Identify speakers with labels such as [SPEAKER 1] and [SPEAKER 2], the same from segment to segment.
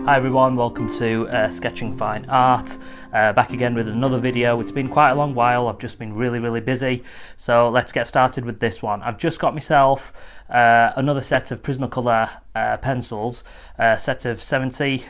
[SPEAKER 1] Hi everyone, welcome to Sketching Fine Art. Back again with another video. It's been quite a long while, I've just been really busy, so let's get started with this one. I've just got myself another set of Prismacolor pencils, a set of 70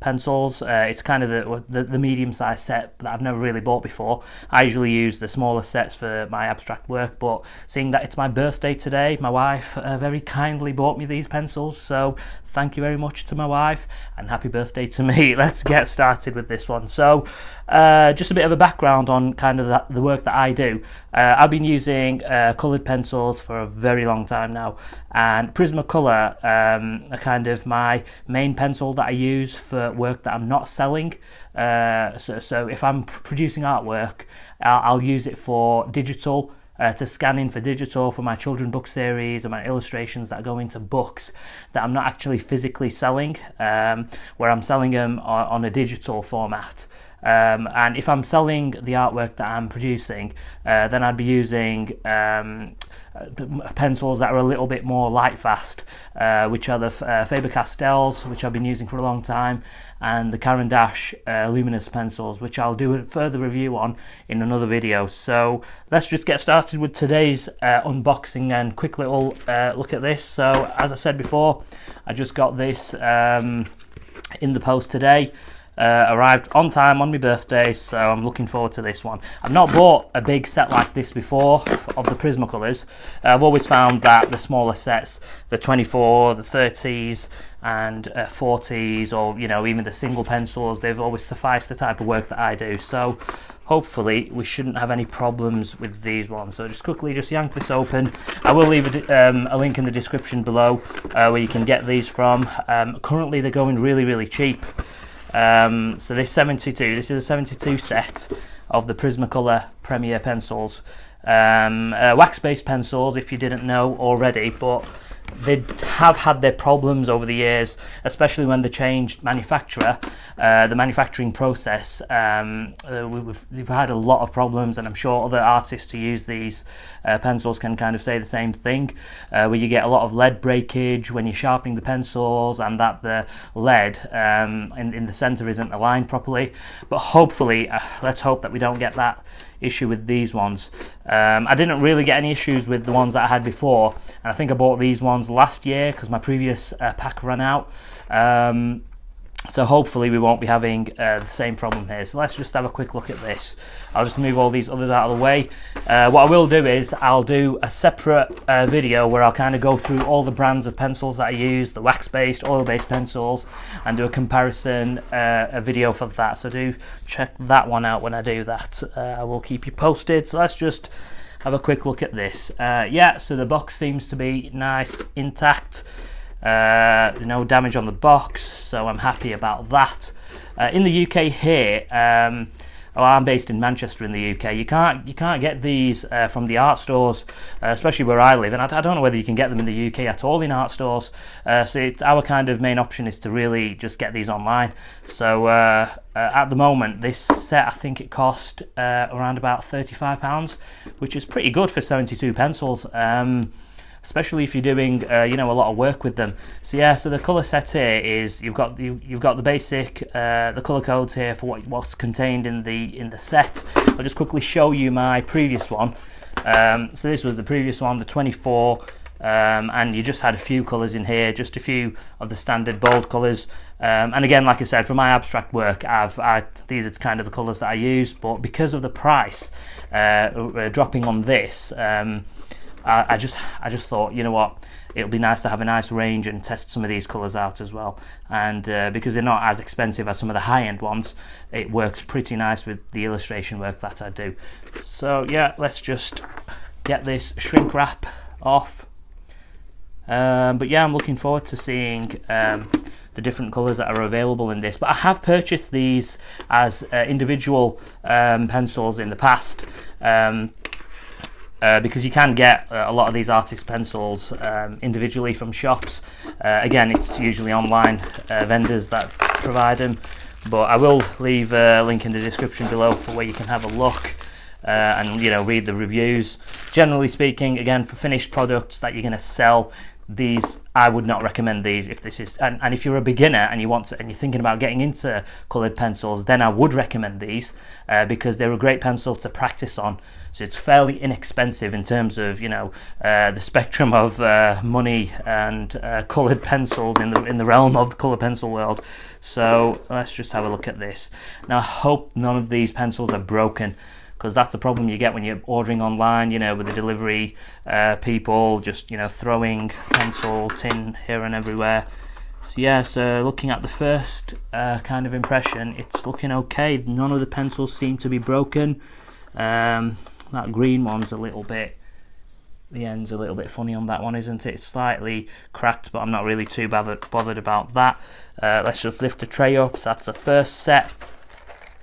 [SPEAKER 1] pencils. It's kind of the medium-sized set that I've never really bought before. I usually use the smaller sets for my abstract work, but seeing that it's my birthday today, my wife very kindly bought me these pencils, so thank you very much to my wife and happy birthday to me. Let's get started with this one. So just a bit of a background on kind of the work that I do. I've been using coloured pencils for a very long time now, and Prismacolor are kind of my main pencil that I use for work that I'm not selling. So if I'm producing artwork, I'll use it for digital, to scan in for digital for my children book series and my illustrations that go into books that I'm not actually physically selling, where I'm selling them on a digital format. And if I'm selling the artwork that I'm producing, then I'd be using pencils that are a little bit more light fast, which are the Faber-Castells, which I've been using for a long time, and the Caran d'Ache luminous pencils, which I'll do a further review on in another video. So let's just get started with today's unboxing and quick little look at this. So as I said before, I just got this in the post today. Arrived on time on my birthday, so I'm looking forward to this one. I've not bought a big set like this before of the Prismacolors. I've always found that the smaller sets, the 24, the 30s and 40s, or even the single pencils, they've always sufficed the type of work that I do. So hopefully we shouldn't have any problems with these ones. So just quickly yank this open. I will leave a link in the description below where you can get these from. Currently they're going really cheap. So this is a 72 set of the Prismacolor Premier pencils, wax-based pencils, if you didn't know already, but they have had their problems over the years, especially when they changed manufacturer, the manufacturing process. We've had a lot of problems, and I'm sure other artists who use these pencils can kind of say the same thing, where you get a lot of lead breakage when you're sharpening the pencils, and that the lead in the center isn't aligned properly. But hopefully, let's hope that we don't get that issue with these ones. I didn't really get any issues with the ones that I had before, and I think I bought these ones last year because my previous pack ran out. So hopefully we won't be having the same problem here. So let's just have a quick look at this. I'll just move all these others out of the way. What I will do is I'll do a separate video where I'll kind of go through all the brands of pencils that I use, the wax-based, oil-based pencils, and do a comparison a video for that. So do check that one out when I do that. I will keep you posted. So let's just have a quick look at this. Yeah, so the box seems to be nice, intact. No damage on the box, so I'm happy about that. In the UK here, I'm based in Manchester in the UK. You can't get these from the art stores, especially where I live, and I don't know whether you can get them in the UK at all in art stores. So our kind of main option is to really just get these online. So at the moment, this set, I think it cost around about £35, which is pretty good for 72 pencils. Especially if you're doing a lot of work with them. So yeah, so the color set here is you've got the basic the color codes here for what's contained in the set. I'll just quickly show you my previous one. So this was the previous one, the 24, and you just had a few colors in here, just a few of the standard bold colors. And again, like I said, for my abstract work, these are kind of the colors that I use. But because of the price dropping on this, I just thought, you know what, it'll be nice to have a nice range and test some of these colours out as well. And because they're not as expensive as some of the high-end ones, it works pretty nice with the illustration work that I do. So yeah, let's just get this shrink wrap off. But yeah, I'm looking forward to seeing the different colours that are available in this. But I have purchased these as individual pencils in the past. Because you can get a lot of these artist pencils individually from shops. Again, it's usually online vendors that provide them, but I will leave a link in the description below for where you can have a look and read the reviews. Generally speaking, again, for finished products that you're going to sell, these, I would not recommend these if this is, and if you're a beginner and you want to, and you're thinking about getting into coloured pencils, then I would recommend these because they're a great pencil to practice on. So it's fairly inexpensive in terms of, you know, the spectrum of money and coloured pencils in the realm of the colour pencil world. So let's just have a look at this. Now I hope none of these pencils are broken, because that's the problem you get when you're ordering online, you know, with the delivery people just, you know, throwing pencil tin here and everywhere. So yeah, so looking at the first kind of impression, it's looking okay. None of the pencils seem to be broken. That green one's a little bit, the end's a little bit funny on that one, isn't it? It's slightly cracked, but I'm not really too bothered about that. Let's just lift the tray up. So that's the first set.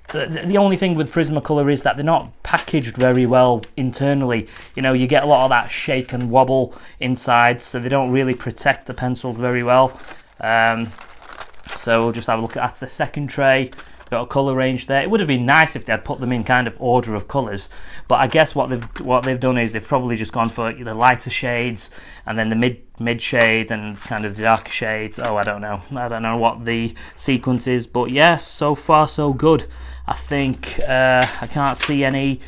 [SPEAKER 1] The only thing with Prismacolor is that they're not packaged very well internally. You know, you get a lot of that shake and wobble inside, so they don't really protect the pencils very well. So we'll just have a look at that's the second tray. Got a colour range there. It would have been nice if they'd put them in kind of order of colours, but I guess what they've done is they've probably just gone for the lighter shades and then the mid shades and kind of the darker shades. Oh, I don't know what the sequence is, but yes, so far so good. I think I can't see any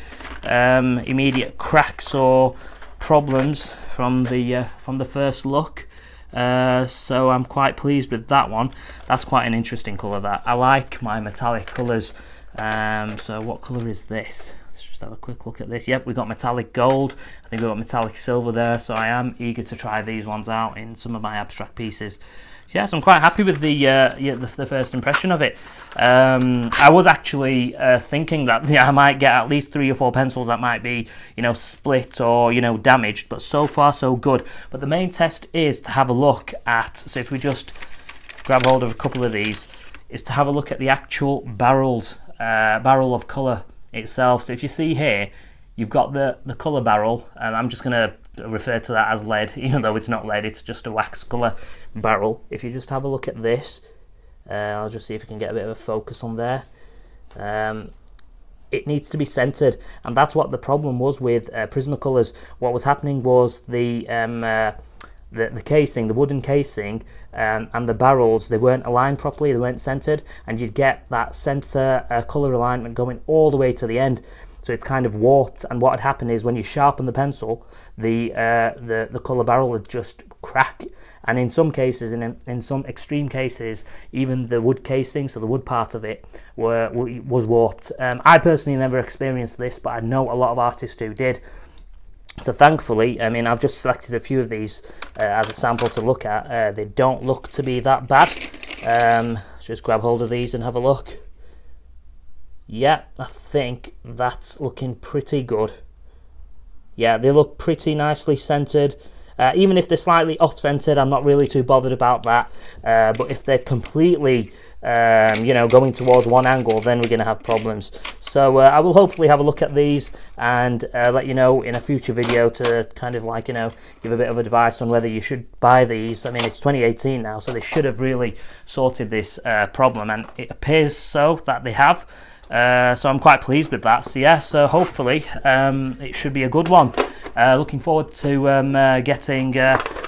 [SPEAKER 1] immediate cracks or problems from the first look. So I'm quite pleased with that one. That's quite an interesting colour, that. I like my metallic colours. So what colour is this? Let's just have a quick look at this. Yep, we've got metallic gold. I think we've got metallic silver there, so I am eager to try these ones out in some of my abstract pieces. So yes, I'm quite happy with the first impression of it. I was actually thinking that I might get at least 3 or 4 pencils that might be, you know, split or, you know, damaged, but so far so good. But the main test is to have a look at, so if we just grab hold of a couple of these, is to have a look at the actual barrel of colour itself. So if you see here, you've got the colour barrel, and I'm just going to refer to that as lead, even though it's not lead, it's just a wax colour barrel. If you just have a look at this, I'll just see if we can get a bit of a focus on there. It needs to be centered, and that's what the problem was with Prismacolors. What was happening was the casing, the wooden casing, and the barrels, they weren't aligned properly, they weren't centered, and you'd get that center color alignment going all the way to the end. So it's kind of warped, and what had happened is when you sharpen the pencil, the color barrel would just crack, and in some cases, in some extreme cases, even the wood casing, so the wood part of it, was warped. I personally never experienced this, but I know a lot of artists who did. So thankfully, I mean, I've just selected a few of these as a sample to look at. They don't look to be that bad. Let's just grab hold of these and have a look. Yeah, I think that's looking pretty good. Yeah, they look pretty nicely centered. Even if they're slightly off-centered, I'm not really too bothered about that. But if they're completely, you know, going towards one angle, then we're going to have problems. So I will hopefully have a look at these and let you know in a future video to kind of like, you know, give a bit of advice on whether you should buy these. I mean, it's 2018 now, so they should have really sorted this problem, and it appears so that they have. So I'm quite pleased with that. So yeah, so hopefully it should be a good one. Looking forward to getting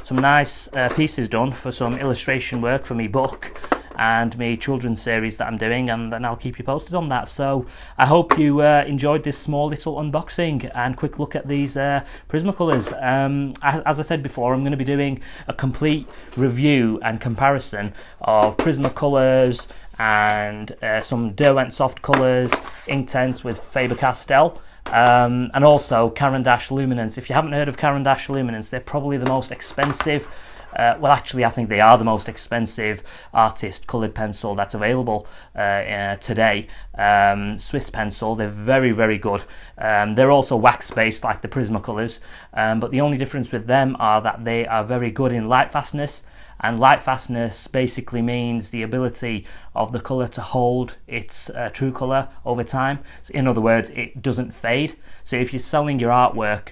[SPEAKER 1] some nice pieces done for some illustration work for me book and my children's series that I'm doing, and then I'll keep you posted on that. So I hope you enjoyed this small little unboxing and quick look at these Prismacolors. As I said before, I'm going to be doing a complete review and comparison of Prismacolors and some Derwent soft colours, Inktense with Faber-Castell, and also Caran d'Ache Luminance. If you haven't heard of Caran d'Ache Luminance, they're probably the most expensive, well actually I think they are the most expensive artist coloured pencil that's available today. Swiss pencil, they're very, very good. They're also wax based like the Prismacolors, but the only difference with them are that they are very good in light fastness. And light fastness basically means the ability of the colour to hold its true colour over time. So in other words, it doesn't fade. So if you're selling your artwork,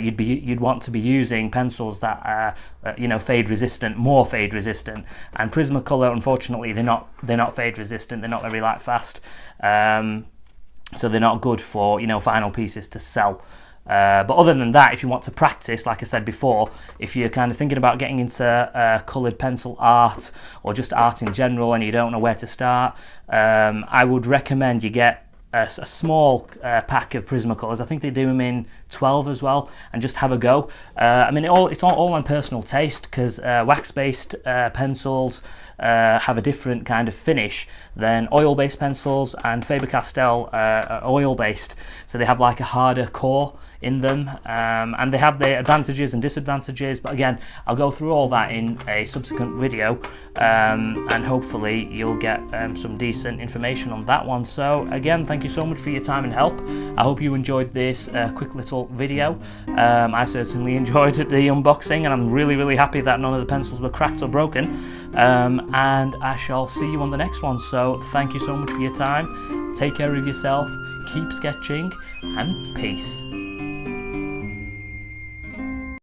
[SPEAKER 1] you'd want to be using pencils that are you know, fade resistant, more fade resistant. And Prismacolor, unfortunately, they're not fade resistant. They're not very light fast. So they're not good for, you know, final pieces to sell. But other than that, if you want to practice, like I said before, if you're kind of thinking about getting into coloured pencil art or just art in general and you don't know where to start, I would recommend you get a small pack of Prismacolors. I think they do them in 12 as well, and just have a go. I mean, it's all on personal taste, because wax-based pencils have a different kind of finish than oil-based pencils, and Faber-Castell are oil-based, so they have like a harder core in them, and they have their advantages and disadvantages. But again, I'll go through all that in a subsequent video, and hopefully you'll get some decent information on that one. So again, thank you so much for your time and help. I hope you enjoyed this quick little video. I certainly enjoyed the unboxing, and I'm really happy that none of the pencils were cracked or broken, and I shall see you on the next one. So thank you so much for your time. Take care of yourself, keep sketching, and peace.